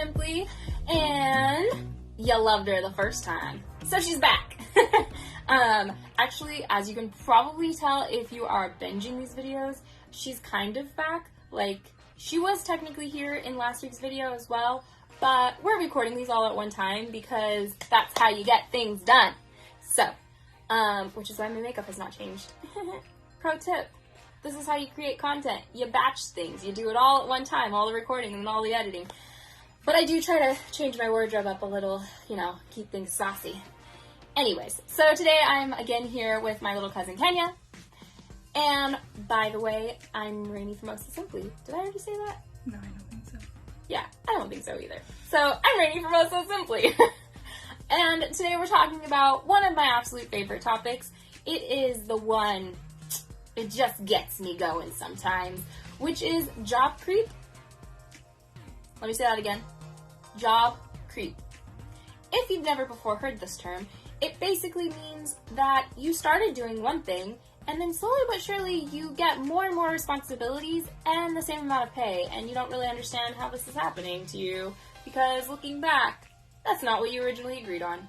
Simply, and you loved her the first time, so she's back. Actually, as you can probably tell if you are binging these videos, she's kind of back. Like, she was technically here in last week's video as well, but we're recording these all at one time because that's how you get things done. So, which is why my makeup has not changed. Pro tip. This is how you create content. You batch things. You do it all at one time, all the recording and all the editing. But I do try to change my wardrobe up a little, you know, keep things saucy. Anyways, so today I'm again here with my little cousin Kenya. And by the way, I'm RAINEY from Simply. Did I already say that? No, I don't think so. Yeah, I don't think so either. So I'm RAINEY from Simply. And today we're talking about one of my absolute favorite topics. It is the one, it just gets me going sometimes, which is job creep. Let me say that again. Job creep. If you've never before heard this term, it basically means that you started doing one thing and then slowly but surely you get more and more responsibilities and the same amount of pay, and you don't really understand how this is happening to you because looking back, that's not what you originally agreed on.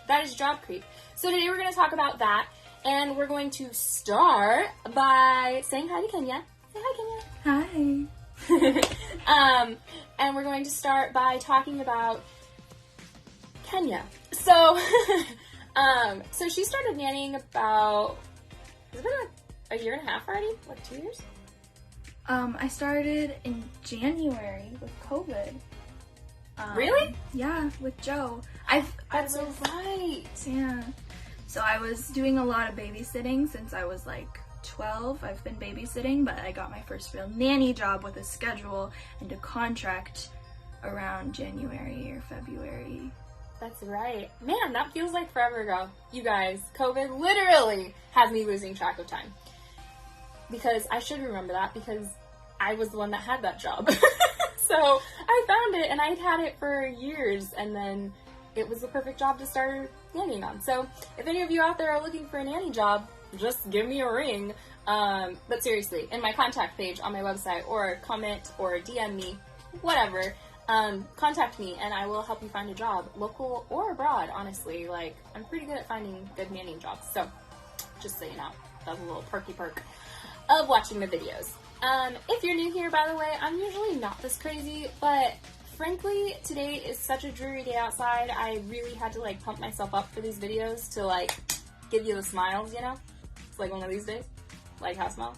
That is job creep. So today we're going to talk about that, and we're going to start by saying hi to Kenya. Say hi, Kenya. Hi. And we're going to start by talking about Kenya. So, so she started nannying about, has it been like a year and a half already? Like 2 years? I started in January with COVID. Really? Yeah, with Joe. That's right. Yeah. So I was doing a lot of babysitting since I was like 12. I've been babysitting, but I got my first real nanny job with a schedule and a contract around January or February. That's right. Man, that feels like forever ago. You guys, COVID literally has me losing track of time. Because I should remember that because I was the one that had that job. So I found it and I'd had it for years, and then it was the perfect job to start nannying on. So if any of you out there are looking for a nanny job, just give me a ring. But seriously, in my contact page on my website, or comment or DM me, whatever, contact me and I will help you find a job, local or abroad, honestly. Like, I'm pretty good at finding good nannying jobs. So just so you know, that's a little perky perk of watching the videos. If you're new here, by the way, I'm usually not this crazy, but frankly, today is such a dreary day outside. I really had to like pump myself up for these videos to like give you the smiles, you know? It's like one of these days, like house smile.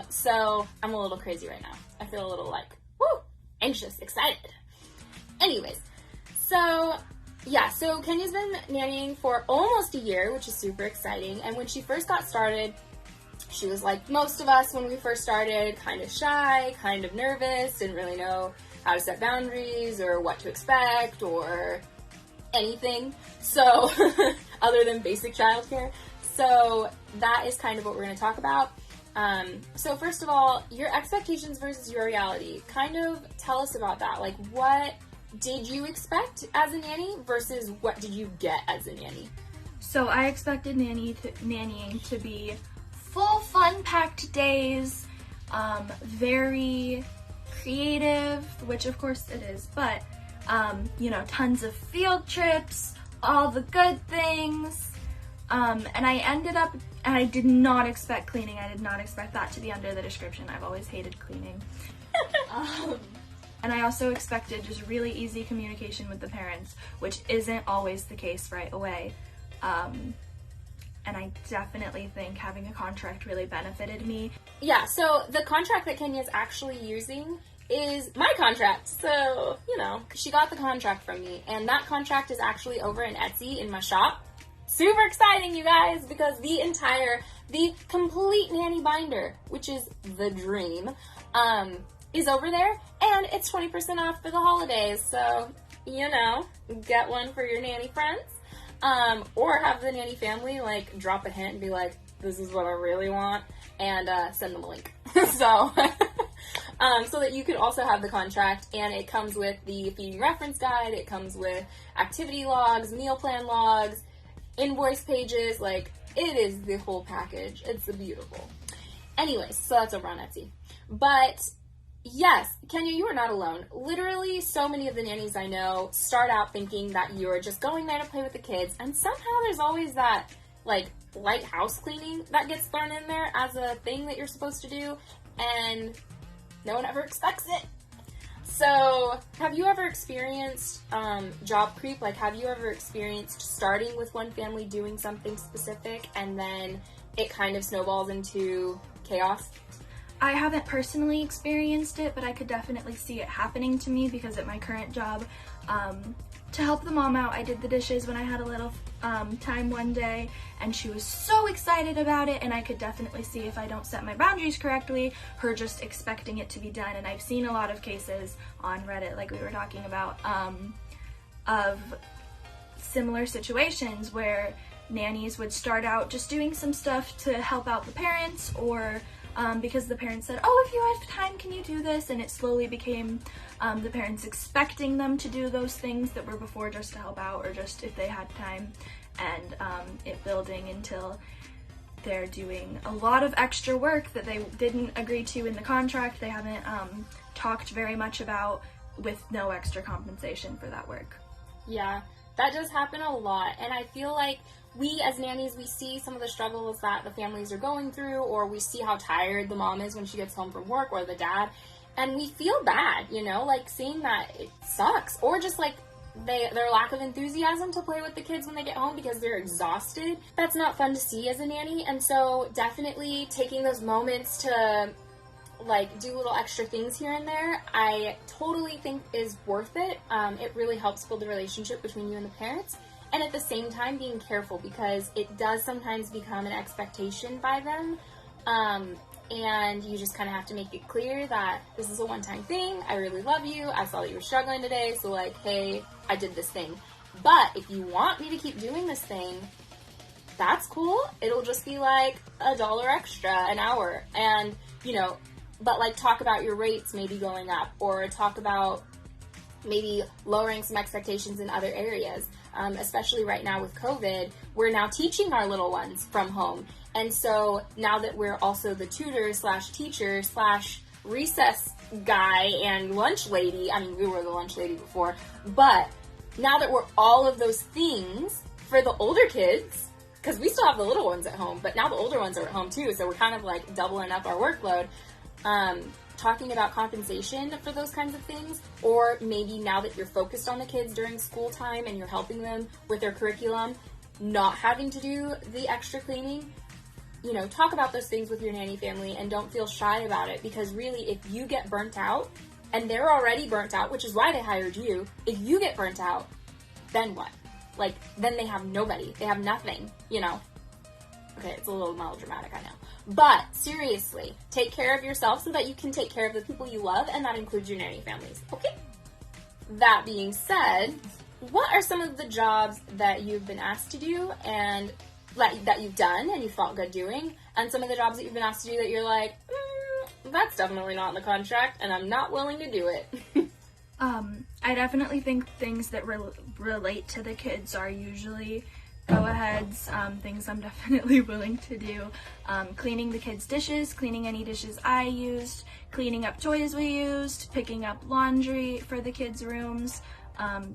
So I'm a little crazy right now. I feel a little like, woo, anxious, excited. Anyways, so yeah, so Kenya's been nannying for almost a year, which is super exciting. And when she first got started, she was like most of us when we first started, kind of shy, kind of nervous, didn't really know how to set boundaries or what to expect or anything. So, other than basic childcare. So that is kind of what we're going to talk about. So first of all, your expectations versus your reality. Kind of tell us about that. Like, what did you expect as a nanny versus what did you get as a nanny? So I expected nannying to be full fun-packed days, very creative, which of course it is, but you know, tons of field trips, all the good things, and I did not expect cleaning. I did not expect that to be under the description. I've always hated cleaning. And I also expected just really easy communication with the parents, which isn't always the case right away. And I definitely think having a contract really benefited me. Yeah, so the contract that Kenya's actually using is my contract. So, you know, she got the contract from me, and that contract is actually over in Etsy in my shop. Super exciting, you guys, because the complete nanny binder, which is the dream, is over there, and it's 20% off for the holidays. So, you know, get one for your nanny friends. Or have the nanny family, like, drop a hint and be like, this is what I really want, and send them a link. So, so that you could also have the contract, and it comes with the feeding reference guide, it comes with activity logs, meal plan logs, invoice pages, like, it is the whole package. It's beautiful. Anyways, so that's over on Etsy. But Yes, Kenya, you are not alone. Literally, so many of the nannies I know start out thinking that you're just going there to play with the kids, and somehow there's always that, like, light house cleaning that gets thrown in there as a thing that you're supposed to do, and no one ever expects it. So, have you ever experienced job creep? Like, have you ever experienced starting with one family doing something specific, and then it kind of snowballs into chaos? I haven't personally experienced it, but I could definitely see it happening to me because at my current job, to help the mom out, I did the dishes when I had a little time one day, and she was so excited about it, and I could definitely see if I don't set my boundaries correctly, her just expecting it to be done. And I've seen a lot of cases on Reddit, like we were talking about, of similar situations where nannies would start out just doing some stuff to help out the parents, or because the parents said, oh, if you have time, can you do this? And it slowly became the parents expecting them to do those things that were before just to help out or just if they had time, and it building until they're doing a lot of extra work that they didn't agree to in the contract. They haven't talked very much about, with no extra compensation for that work. Yeah, that does happen a lot, and I feel like we as nannies, we see some of the struggles that the families are going through, or we see how tired the mom is when she gets home from work, or the dad, and we feel bad, you know, like seeing that it sucks, or just like their lack of enthusiasm to play with the kids when they get home because they're exhausted. That's not fun to see as a nanny, and so definitely taking those moments to like do little extra things here and there, I totally think is worth it. It really helps build a relationship between you and the parents. And at the same time, being careful, because it does sometimes become an expectation by them. And you just kind of have to make it clear that this is a one-time thing. I really love you. I saw that you were struggling today. So like, hey, I did this thing. But if you want me to keep doing this thing, that's cool. It'll just be like $1 extra an hour. And, you know, but like talk about your rates maybe going up, or talk about maybe lowering some expectations in other areas. Especially right now with COVID, we're now teaching our little ones from home. And so now that we're also the tutor slash teacher slash recess guy and lunch lady, I mean, we were the lunch lady before, but now that we're all of those things for the older kids, because we still have the little ones at home, but now the older ones are at home too, so we're kind of like doubling up our workload. Talking about compensation for those kinds of things, or maybe now that you're focused on the kids during school time and you're helping them with their curriculum, not having to do the extra cleaning, you know, talk about those things with your nanny family and don't feel shy about it, because really if you get burnt out, and they're already burnt out, which is why they hired you, if you get burnt out, then what? Like, then they have nobody, they have nothing, you know. Okay, it's a little melodramatic, I know. But seriously, take care of yourself so that you can take care of the people you love, and that includes your nanny families, okay? That being said, what are some of the jobs that you've been asked to do and that you've done and you felt good doing, and some of the jobs that you've been asked to do that you're like, that's definitely not in the contract and I'm not willing to do it? I definitely think things that relate to the kids are usually go-aheads, things I'm definitely willing to do. Cleaning the kids' dishes, cleaning any dishes I used, cleaning up toys we used, picking up laundry for the kids' rooms,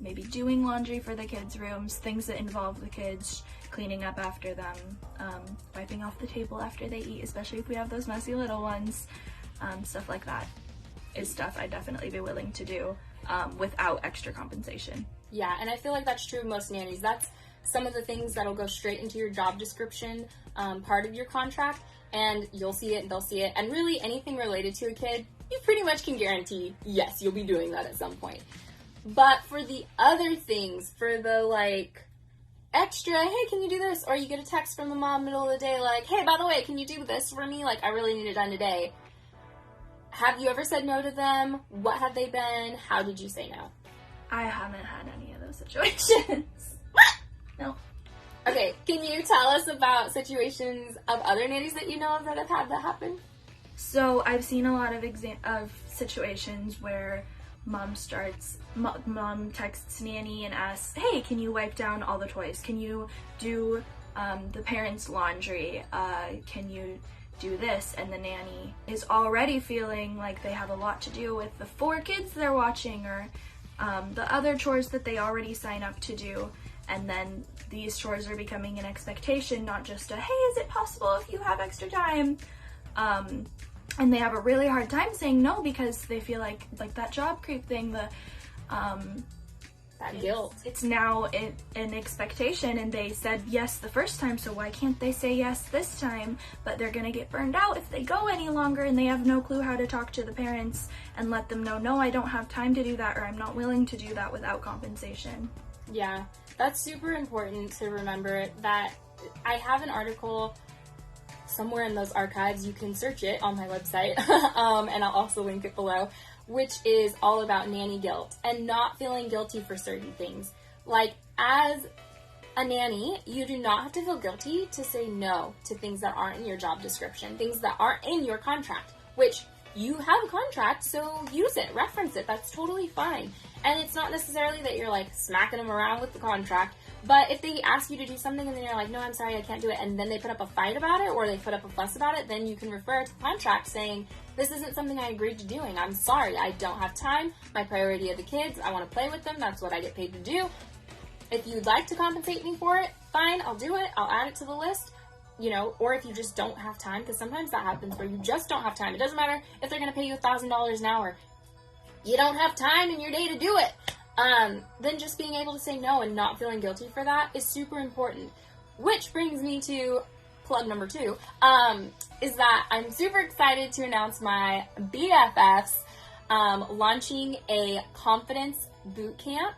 maybe doing laundry for the kids' rooms, things that involve the kids, cleaning up after them, wiping off the table after they eat, especially if we have those messy little ones, stuff like that is stuff I'd definitely be willing to do without extra compensation. Yeah, and I feel like that's true of most nannies. That's some of the things that'll go straight into your job description, part of your contract, and you'll see it and they'll see it. And really anything related to a kid, you pretty much can guarantee, yes, you'll be doing that at some point. But for the other things, for the like extra, hey, can you do this? Or you get a text from the mom middle of the day like, hey, by the way, can you do this for me? Like, I really need it done today. Have you ever said no to them? What have they been? How did you say no? I haven't had any of those situations. No. Okay, can you tell us about situations of other nannies that you know of that have had that happen? So I've seen a lot of situations where mom texts nanny and asks, hey, can you wipe down all the toys? Can you do the parents' laundry? Can you do this, and the nanny is already feeling like they have a lot to do with the 4 kids they're watching, or the other chores that they already sign up to do, and then these chores are becoming an expectation, not just a, hey, is it possible if you have extra time? And they have a really hard time saying no because they feel like that job creep thing, that guilt. It's now an expectation, and they said yes the first time, so why can't they say yes this time? But they're gonna get burned out if they go any longer, and they have no clue how to talk to the parents and let them know, no, I don't have time to do that, or I'm not willing to do that without compensation. Yeah, that's super important to remember. That I have an article somewhere in those archives, you can search it on my website, and I'll also link it below, which is all about nanny guilt and not feeling guilty for certain things. Like, as a nanny, you do not have to feel guilty to say no to things that aren't in your job description, things that aren't in your contract, which you have a contract, so use it, reference it, that's totally fine. And it's not necessarily that you're like smacking them around with the contract, but if they ask you to do something and then you're like, no, I'm sorry, I can't do it, and then they put up a fight about it, or they put up a fuss about it, then you can refer to the contract saying, this isn't something I agreed to doing. I'm sorry, I don't have time. My priority are the kids. I want to play with them. That's what I get paid to do. If you'd like to compensate me for it, fine, I'll do it. I'll add it to the list. You know, or if you just don't have time, because sometimes that happens where you just don't have time. It doesn't matter if they're going to pay you $1,000 an hour. You don't have time in your day to do it. Then just being able to say no and not feeling guilty for that is super important. Which brings me to plug number 2, is that I'm super excited to announce my BFFs launching a confidence boot camp.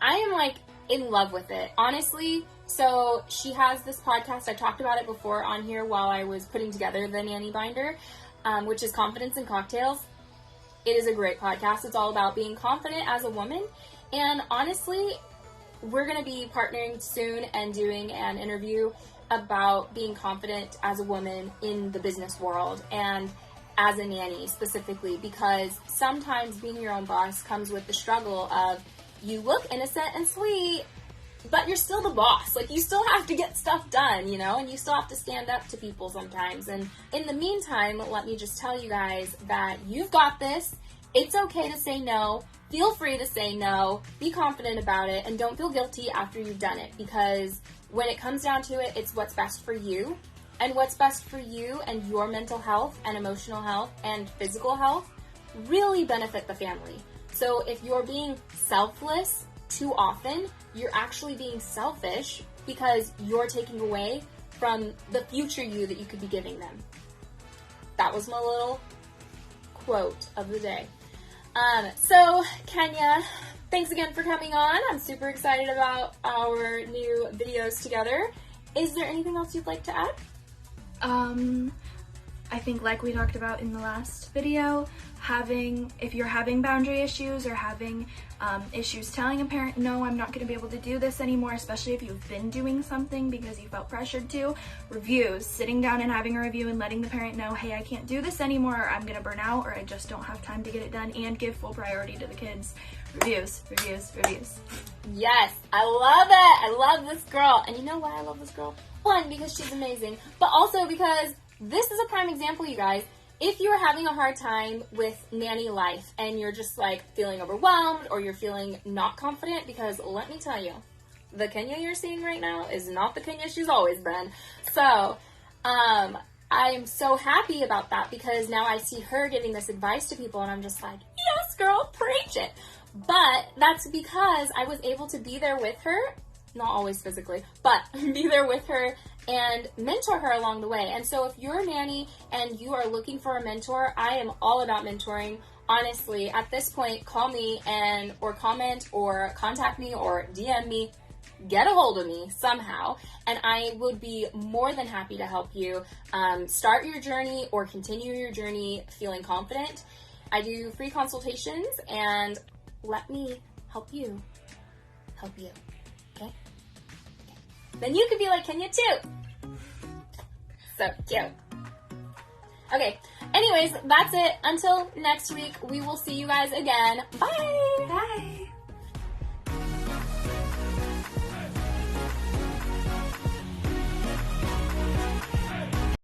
I am like in love with it, honestly. So she has this podcast, I talked about it before on here while I was putting together the nanny binder, which is Confidence in Cocktails. It is a great podcast. It's all about being confident as a woman. And honestly, we're going to be partnering soon and doing an interview about being confident as a woman in the business world and as a nanny specifically, because sometimes being your own boss comes with the struggle of you look innocent and sweet, but you're still the boss. Like, you still have to get stuff done, you know, and you still have to stand up to people sometimes. And in the meantime, let me just tell you guys that you've got this. It's okay to say no. Feel free to say no. Be confident about it, and don't feel guilty after you've done it, because when it comes down to it, it's what's best for you. And what's best for you and your mental health and emotional health and physical health really benefit the family. So if you're being selfless too often, you're actually being selfish because you're taking away from the future you that you could be giving them. That was my little quote of the day. So Kenya, thanks again for coming on. I'm super excited about our new videos together. Is there anything else you'd like to add? I think, like we talked about in the last video, if you're having boundary issues or having issues telling a parent, no, I'm not going to be able to do this anymore, especially if you've been doing something because you felt pressured to, reviews, sitting down and having a review and letting the parent know, hey, I can't do this anymore, or I'm going to burn out, or I just don't have time to get it done, and give full priority to the kids. Reviews, reviews, reviews. Yes, I love it. I love this girl. And you know why I love this girl? One, because she's amazing, but also because this is a prime example, you guys. If you're having a hard time with nanny life and you're just like feeling overwhelmed or you're feeling not confident, because let me tell you, the Kenya you're seeing right now is not the Kenya she's always been. So, I am so happy about that, because now I see her giving this advice to people and I'm just like, yes, girl, preach it. But that's because I was able to be there with her, not always physically, but be there with her and mentor her along the way. And so if you're a nanny and you are looking for a mentor, I am all about mentoring. Honestly, at this point, call me or comment or contact me or DM me, get a hold of me somehow, and I would be more than happy to help you start your journey or continue your journey feeling confident. I do free consultations, and let me help you. Okay? Then you could be like Kenya too. So cute. Okay, anyways, that's it. Until next week, we will see you guys again. Bye! Bye!